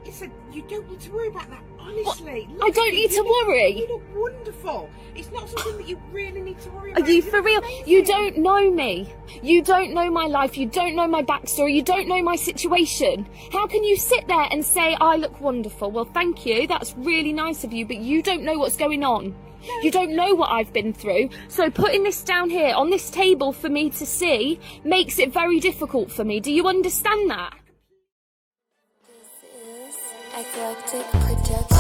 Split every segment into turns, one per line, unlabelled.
Listen, you don't need to worry about that. Honestly,
I don't need to worry.
You look wonderful. It's not something that you really need to worry
Are
about.
you for real?
Amazing.
You don't know me. You don't know my life. You don't know my backstory. You don't know my situation. How can you sit there and say, I look wonderful? Well, thank you. That's really nice of you, but you don't know what's going on. You don't know what I've been through. So putting this down here on this table for me to see makes it very difficult for me. Do you understand that?
This is Eclectic Productions.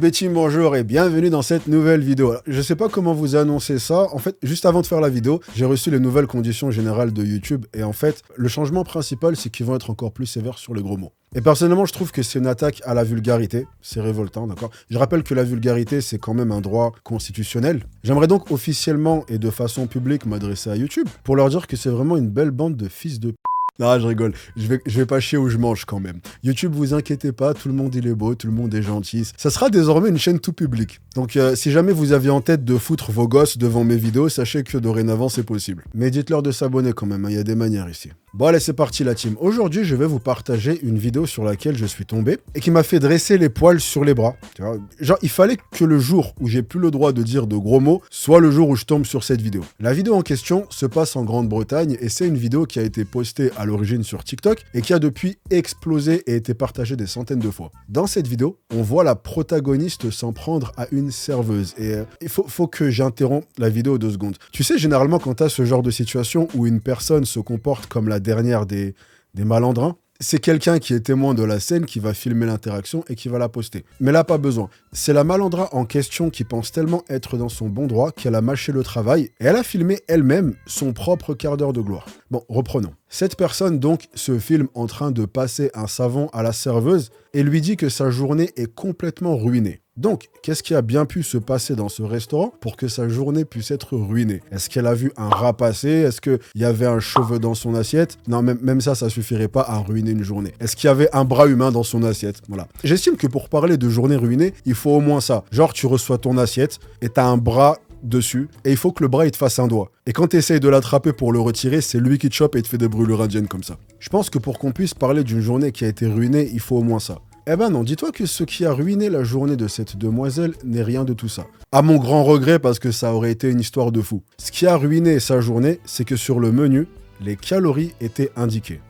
Betty, bonjour et bienvenue dans cette nouvelle vidéo. Alors, je sais pas comment vous annoncer ça. En fait, juste avant de faire la vidéo, j'ai reçu les nouvelles conditions générales de YouTube. Et en fait, le changement principal, c'est qu'ils vont être encore plus sévères sur les gros mots. Et personnellement, je trouve que c'est une attaque à la vulgarité. C'est révoltant, d'accord? Je rappelle que la vulgarité, c'est quand même un droit constitutionnel. J'aimerais donc officiellement et de façon publique m'adresser à YouTube pour leur dire que c'est vraiment une belle bande de fils de p***. Non, je rigole. Je vais pas chier où je mange quand même. YouTube, vous inquiétez pas, tout le monde il est beau, tout le monde est gentil. Ça sera désormais une chaîne tout public. Donc si jamais vous aviez en tête de foutre vos gosses devant mes vidéos, sachez que dorénavant c'est possible. Mais dites-leur de s'abonner quand même, il y a des manières ici. Bon allez, c'est parti la team. Aujourd'hui, je vais vous partager une vidéo sur laquelle je suis tombé et qui m'a fait dresser les poils sur les bras. Tu vois, genre, il fallait que le jour où j'ai plus le droit de dire de gros mots soit le jour où je tombe sur cette vidéo. La vidéo en question se passe en Grande-Bretagne et c'est une vidéo qui a été postée à l'origine sur TikTok et qui a depuis explosé et été partagée des centaines de fois. Dans cette vidéo, on voit la protagoniste s'en prendre à une serveuse et il faut que j'interrompe la vidéo 2 secondes. Tu sais, généralement, quand tu as ce genre de situation où une personne se comporte comme la dernière des malandrins, c'est quelqu'un qui est témoin de la scène qui va filmer l'interaction et qui va la poster. Mais là, pas besoin. C'est la malandrin en question qui pense tellement être dans son bon droit qu'elle a mâché le travail et elle a filmé elle-même son propre quart d'heure de gloire. Bon, reprenons. Cette personne donc se filme en train de passer un savon à la serveuse et lui dit que sa journée est complètement ruinée. Donc, qu'est-ce qui a bien pu se passer dans ce restaurant pour que sa journée puisse être ruinée? Est-ce qu'elle a vu un rat passer? Est-ce qu'il y avait un cheveu dans son assiette? Non, même ça suffirait pas à ruiner une journée. Est-ce qu'il y avait un bras humain dans son assiette? Voilà. J'estime que pour parler de journée ruinée, il faut au moins ça. Genre, tu reçois ton assiette et t'as un bras dessus et il faut que le bras il te fasse un doigt. Et quand tu essayes de l'attraper pour le retirer, c'est lui qui te chope et te fait des brûlures indiennes comme ça. Je pense que pour qu'on puisse parler d'une journée qui a été ruinée, il faut au moins ça. Eh ben non, dis-toi que ce qui a ruiné la journée de cette demoiselle n'est rien de tout ça. À mon grand regret, parce que ça aurait été une histoire de fou. Ce qui a ruiné sa journée, c'est que sur le menu, les calories étaient indiquées.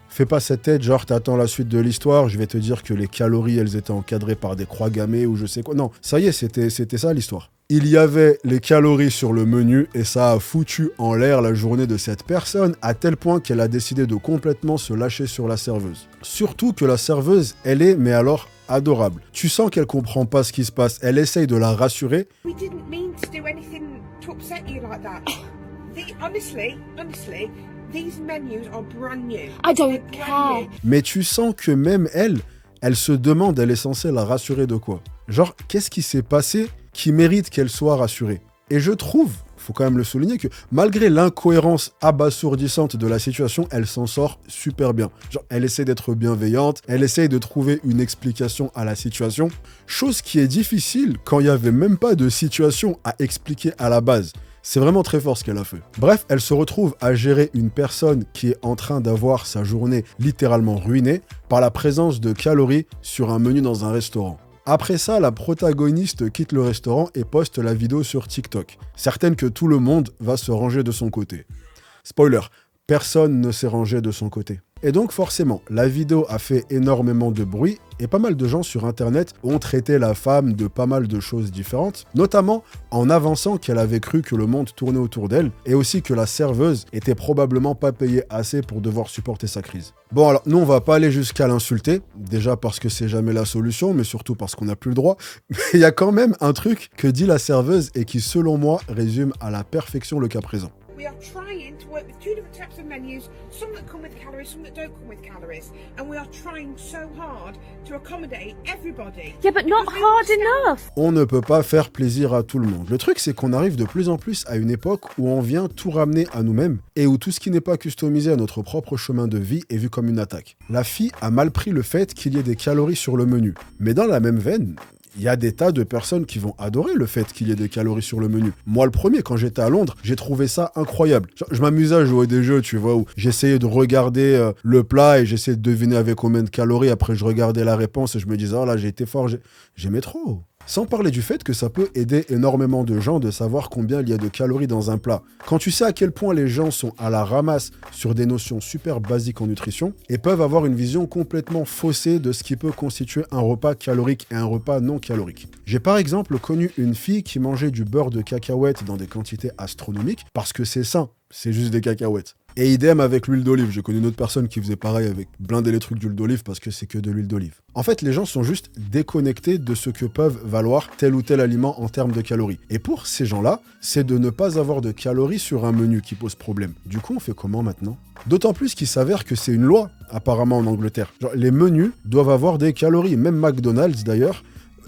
Fais pas cette tête, genre t'attends la suite de l'histoire, je vais te dire que les calories, elles étaient encadrées par des croix gammées ou je sais quoi. Non, ça y est, c'était ça l'histoire. Il y avait les calories sur le menu et ça a foutu en l'air la journée de cette personne à tel point qu'elle a décidé de complètement se lâcher sur la serveuse. Surtout que la serveuse, elle est, mais alors, adorable. Tu sens qu'elle comprend pas ce qui se passe, elle essaye de la rassurer.
We didn't mean to do anything to upset you like that. Honestly, these menus are brand new.
I don't
They're brand
care.
new.
Mais tu sens que même elle se demande, elle est censée la rassurer de quoi? Genre, qu'est-ce qui s'est passé qui mérite qu'elle soit rassurée? Et je trouve, faut quand même le souligner, que malgré l'incohérence abasourdissante de la situation, elle s'en sort super bien. Genre, elle essaie d'être bienveillante, elle essaie de trouver une explication à la situation, chose qui est difficile quand il n'y avait même pas de situation à expliquer à la base. C'est vraiment très fort ce qu'elle a fait. Bref, elle se retrouve à gérer une personne qui est en train d'avoir sa journée littéralement ruinée par la présence de calories sur un menu dans un restaurant. Après ça, la protagoniste quitte le restaurant et poste la vidéo sur TikTok, certaine que tout le monde va se ranger de son côté. Spoiler, personne ne s'est rangé de son côté. Et donc forcément, la vidéo a fait énormément de bruit et pas mal de gens sur internet ont traité la femme de pas mal de choses différentes, notamment en avançant qu'elle avait cru que le monde tournait autour d'elle et aussi que la serveuse était probablement pas payée assez pour devoir supporter sa crise. Bon alors, nous on va pas aller jusqu'à l'insulter, déjà parce que c'est jamais la solution, mais surtout parce qu'on n'a plus le droit, mais il y a quand même un truc que dit la serveuse et qui selon moi résume à la perfection le cas présent.
We are trying to work with two different types of menus, some that come with calories, some that don't come with calories. And we are trying so hard to accommodate everybody.
Yeah, but not
Because we
hard
understand-
enough.
On ne peut pas faire plaisir à tout le monde. Le truc, c'est qu'on arrive de plus en plus à une époque où on vient tout ramener à nous-mêmes et où tout ce qui n'est pas customisé à notre propre chemin de vie est vu comme une attaque. La fille a mal pris le fait qu'il y ait des calories sur le menu. Mais dans la même veine, il y a des tas de personnes qui vont adorer le fait qu'il y ait des calories sur le menu. Moi, le premier, quand j'étais à Londres, j'ai trouvé ça incroyable. Genre, je m'amusais à jouer des jeux, tu vois, où j'essayais de regarder le plat et j'essayais de deviner avec combien de calories. Après, je regardais la réponse et je me disais, oh là, j'ai été fort, j'aimais trop. Sans parler du fait que ça peut aider énormément de gens de savoir combien il y a de calories dans un plat. Quand tu sais à quel point les gens sont à la ramasse sur des notions super basiques en nutrition et peuvent avoir une vision complètement faussée de ce qui peut constituer un repas calorique et un repas non calorique. J'ai par exemple connu une fille qui mangeait du beurre de cacahuète dans des quantités astronomiques parce que c'est sain, c'est juste des cacahuètes. Et idem avec l'huile d'olive. J'ai connu une autre personne qui faisait pareil avec blinder les trucs d'huile d'olive parce que c'est que de l'huile d'olive. En fait, les gens sont juste déconnectés de ce que peuvent valoir tel ou tel aliment en termes de calories. Et pour ces gens-là, c'est de ne pas avoir de calories sur un menu qui pose problème. Du coup, on fait comment maintenant ? D'autant plus qu'il s'avère que c'est une loi, apparemment en Angleterre. Genre, les menus doivent avoir des calories. Même McDonald's, d'ailleurs.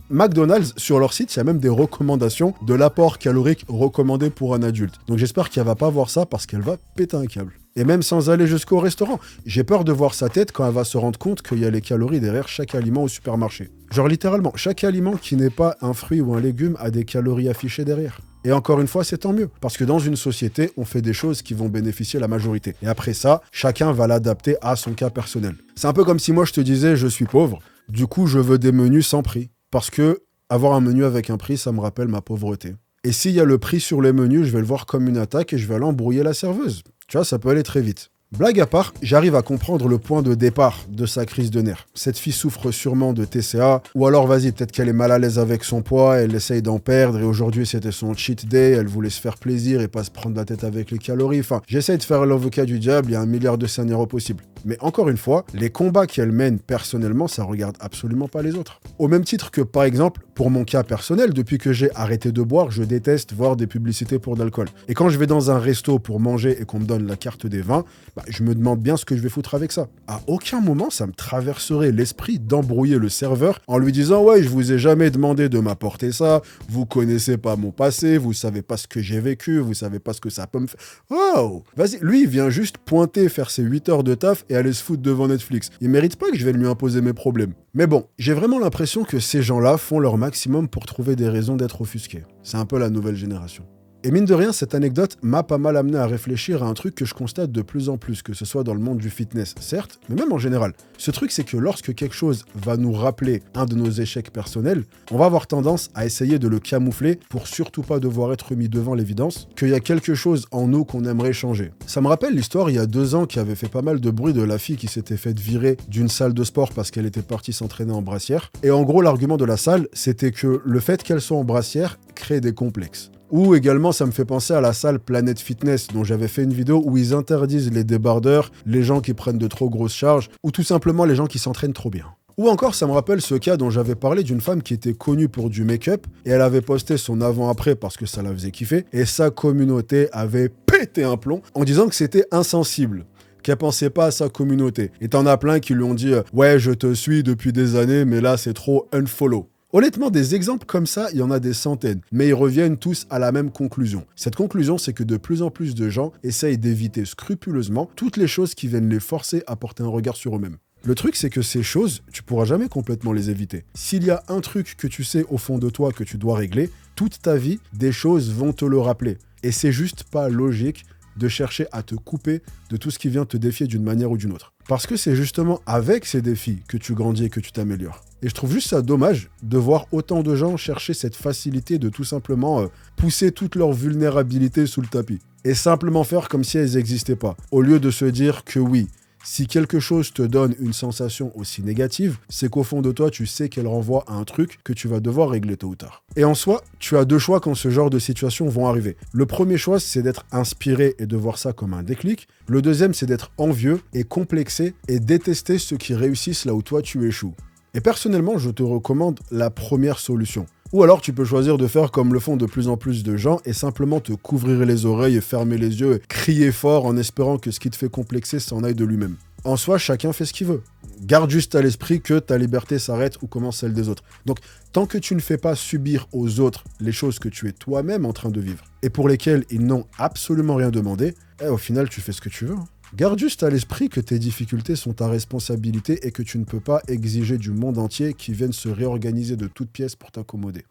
McDonald's, sur leur site, il y a même des recommandations de l'apport calorique recommandé pour un adulte. Donc j'espère qu'elle va pas voir ça parce qu'elle va péter un câble. Et même sans aller jusqu'au restaurant, j'ai peur de voir sa tête quand elle va se rendre compte qu'il y a les calories derrière chaque aliment au supermarché. Genre littéralement, chaque aliment qui n'est pas un fruit ou un légume a des calories affichées derrière. Et encore une fois, c'est tant mieux. Parce que dans une société, on fait des choses qui vont bénéficier la majorité. Et après ça, chacun va l'adapter à son cas personnel. C'est un peu comme si moi je te disais, je suis pauvre, du coup je veux des menus sans prix. Parce que avoir un menu avec un prix, ça me rappelle ma pauvreté. Et s'il y a le prix sur les menus, je vais le voir comme une attaque et je vais aller embrouiller la serveuse. Tu vois, ça peut aller très vite. Blague à part, j'arrive à comprendre le point de départ de sa crise de nerfs. Cette fille souffre sûrement de TCA, ou alors vas-y, peut-être qu'elle est mal à l'aise avec son poids, elle essaye d'en perdre, et aujourd'hui c'était son cheat day, elle voulait se faire plaisir et pas se prendre la tête avec les calories. Enfin, j'essaye de faire l'avocat du diable, il y a un milliard de scénarios possibles. Mais encore une fois, les combats qu'elle mène personnellement, ça regarde absolument pas les autres. Au même titre que, par exemple, pour mon cas personnel, depuis que j'ai arrêté de boire, je déteste voir des publicités pour de l'alcool. Et quand je vais dans un resto pour manger et qu'on me donne la carte des vins, je me demande bien ce que je vais foutre avec ça. À aucun moment, ça me traverserait l'esprit d'embrouiller le serveur en lui disant « Ouais, je vous ai jamais demandé de m'apporter ça, vous connaissez pas mon passé, vous savez pas ce que j'ai vécu, vous savez pas ce que ça peut me faire. Oh !» Vas-y, lui, il vient juste pointer, faire ses 8 heures de taf et aller se foutre devant Netflix. Il mérite pas que je vais lui imposer mes problèmes. Mais bon, j'ai vraiment l'impression que ces gens-là font leur maximum pour trouver des raisons d'être offusqués. C'est un peu la nouvelle génération. Et mine de rien, cette anecdote m'a pas mal amené à réfléchir à un truc que je constate de plus en plus, que ce soit dans le monde du fitness, certes, mais même en général. Ce truc, c'est que lorsque quelque chose va nous rappeler un de nos échecs personnels, on va avoir tendance à essayer de le camoufler pour surtout pas devoir être mis devant l'évidence qu'il y a quelque chose en nous qu'on aimerait changer. Ça me rappelle l'histoire il y a 2 ans qui avait fait pas mal de bruit de la fille qui s'était faite virer d'une salle de sport parce qu'elle était partie s'entraîner en brassière. Et en gros, l'argument de la salle, c'était que le fait qu'elle soit en brassière crée des complexes. Ou également, ça me fait penser à la salle Planet Fitness, dont j'avais fait une vidéo où ils interdisent les débardeurs, les gens qui prennent de trop grosses charges, ou tout simplement les gens qui s'entraînent trop bien. Ou encore, ça me rappelle ce cas dont j'avais parlé d'une femme qui était connue pour du make-up, et elle avait posté son avant-après parce que ça la faisait kiffer, et sa communauté avait pété un plomb en disant que c'était insensible, qu'elle pensait pas à sa communauté. Et t'en as plein qui lui ont dit « Ouais, je te suis depuis des années, mais là c'est trop unfollow ». Honnêtement, des exemples comme ça, il y en a des centaines, mais ils reviennent tous à la même conclusion. Cette conclusion, c'est que de plus en plus de gens essayent d'éviter scrupuleusement toutes les choses qui viennent les forcer à porter un regard sur eux-mêmes. Le truc, c'est que ces choses, tu pourras jamais complètement les éviter. S'il y a un truc que tu sais au fond de toi que tu dois régler, toute ta vie, des choses vont te le rappeler. Et c'est juste pas logique de chercher à te couper de tout ce qui vient te défier d'une manière ou d'une autre. Parce que c'est justement avec ces défis que tu grandis et que tu t'améliores. Et je trouve juste ça dommage de voir autant de gens chercher cette facilité de tout simplement pousser toute leur vulnérabilité sous le tapis. Et simplement faire comme si elles n'existaient pas. Au lieu de se dire que oui, si quelque chose te donne une sensation aussi négative, c'est qu'au fond de toi, tu sais qu'elle renvoie à un truc que tu vas devoir régler tôt ou tard. Et en soi, tu as 2 choix quand ce genre de situations vont arriver. Le premier choix, c'est d'être inspiré et de voir ça comme un déclic. Le deuxième, c'est d'être envieux et complexé et détester ceux qui réussissent là où toi tu échoues. Et personnellement, je te recommande la première solution. Ou alors tu peux choisir de faire comme le font de plus en plus de gens et simplement te couvrir les oreilles et fermer les yeux et crier fort en espérant que ce qui te fait complexer s'en aille de lui-même. En soi, chacun fait ce qu'il veut. Garde juste à l'esprit que ta liberté s'arrête où commence celle des autres. Donc, tant que tu ne fais pas subir aux autres les choses que tu es toi-même en train de vivre et pour lesquelles ils n'ont absolument rien demandé, au final, tu fais ce que tu veux. Garde juste à l'esprit que tes difficultés sont ta responsabilité et que tu ne peux pas exiger du monde entier qui vienne se réorganiser de toutes pièces pour t'accommoder.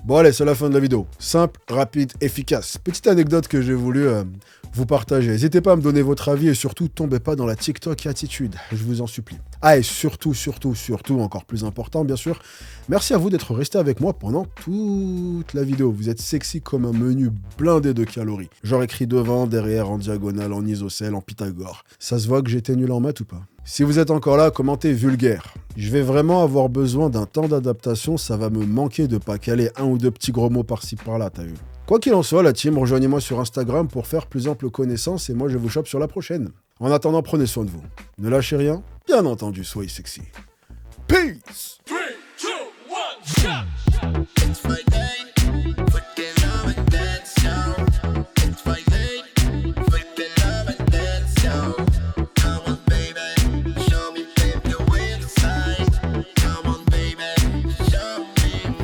Bon allez, c'est la fin de la vidéo. Simple, rapide, efficace. Petite anecdote que j'ai voulu vous partager. N'hésitez pas à me donner votre avis et surtout, tombez pas dans la TikTok attitude. Je vous en supplie. Ah et surtout, encore plus important bien sûr, merci à vous d'être resté avec moi pendant toute la vidéo. Vous êtes sexy comme un menu blindé de calories. Genre écrit devant, derrière, en diagonale, en isocèle, en Pythagore. Ça se voit que j'étais nul en maths ou pas? Si vous êtes encore là, commentez vulgaire. Je vais vraiment avoir besoin d'un temps d'adaptation, ça va me manquer de pas caler un ou deux petits gros mots par-ci par-là, t'as vu? Quoi qu'il en soit, la team, rejoignez-moi sur Instagram pour faire plus ample connaissance et moi je vous chope sur la prochaine. En attendant, prenez soin de vous. Ne lâchez rien, bien entendu, soyez sexy. Peace!
3, 2, 1, shot!